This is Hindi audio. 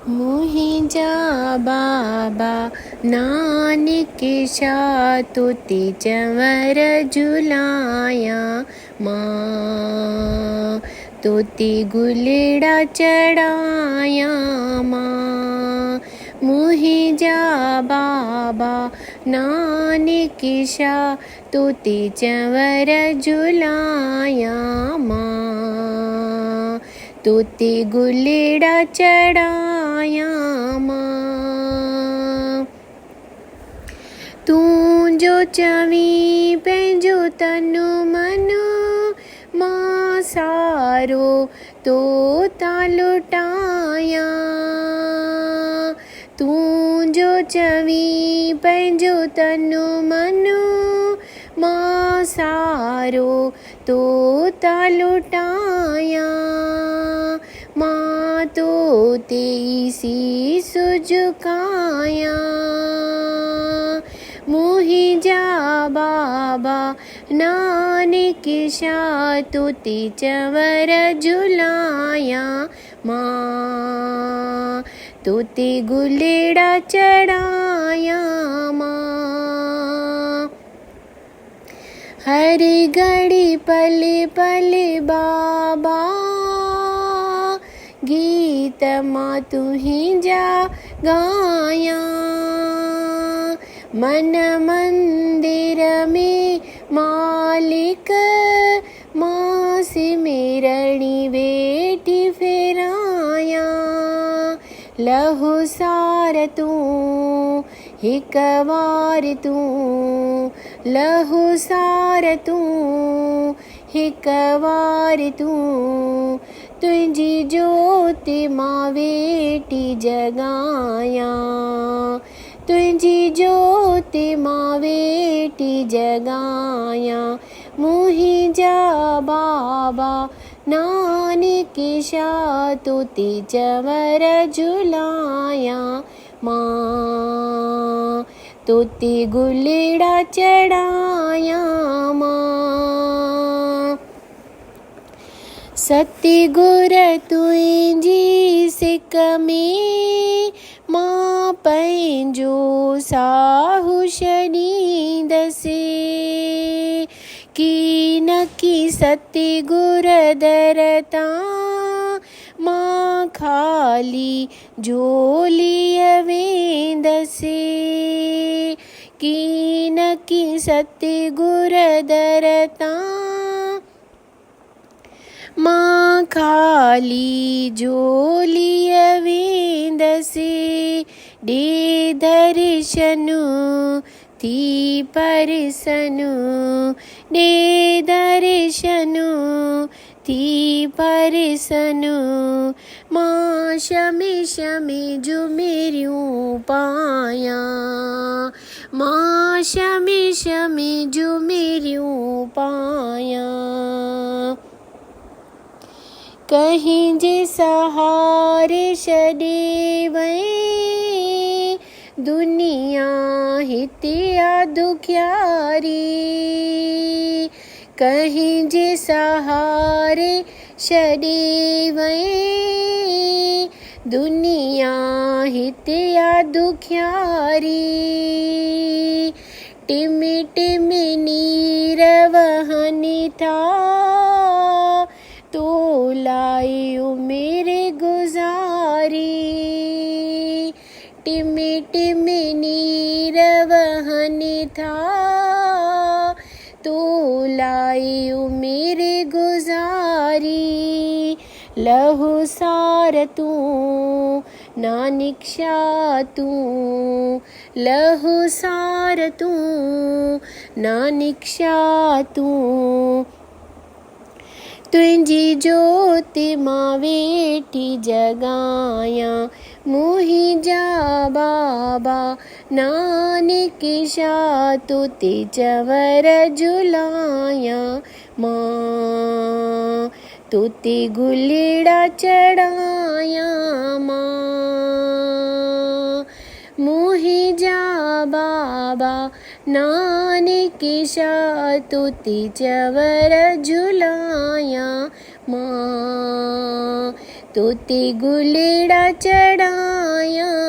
मोहि जा बाबा नानक शाह तुति चंवर झुलाया माँ तुति गुलड़ा चढ़ाया माँ मोहि जा बाबा नानक शाह तुति चंवर झुलाया माँ तुति गुलड़ा चढ़ाया माँ तू जो चवी पंहिंजो तनु मनु मां सारो तो ता लुटाया तू जो चवी पंहिंजो तनु मनु मां सारो तो ता लुटाया माँ तो तेरी शीस झुकाया मोहि जा बाबा नानक शाह तुति चंवर झुलाया माँ तुति गुलड़ा चढ़ाया माँ हर घड़ी पल पल बाबा गीत माँ तू ही जा गाया मन मंदिर में मालिक माँ सिमरणी बेटी फेराया लहु सार तू हिक वार तू लहु सार तू हिक वार तू तुझी ज्योति माँ बेटी जगाया तुझी ज्योति माँ बेटी जगाया मोहि जा बाबा नानक शाह तुति चंवर झुलाया माँ तुति गुलड़ा चढ़ाया माँ सत्य गुर तुझी सिक में माँ पंहिंजो साहु छॾी दसे की न की सत्य गुर दरता माँ खाली झोलीअ वेंदसे की न की सत्य गुर दरता माँ खाली झोलीअ वेंदसे ॾे दर्शनु थी परसनु ॾे दर्शनु थी परसनु माँ शमी शमी झुमिरियूं पाया माँ शमी शमी झुमिरियूं पाया कहीं जे सहारे छॾे वई दुनिया हितिया दुखियारी कहीं जे सहारे छॾे वई दुनिया हितिया दुखियारी टिमि टिमि नीर वहनि था तो लाइयो मेरे गुजारी टिमि टिमि नीर वहनि था तो लाइयो मेरे गुजारी लहु सार तू नानक शाह तू लहु सार तू नानक शाह तू तुझी ज्योति माँ बेटी जगाया मोहि जा बाबा नानक शाह तुति चंवर झुलाया माँ तुति गुलड़ा चढ़ाया माँ मोहि जा बाबा नानक शाह तुति चंवर झुलाया माँ तुति गुलड़ा चढ़ा गाया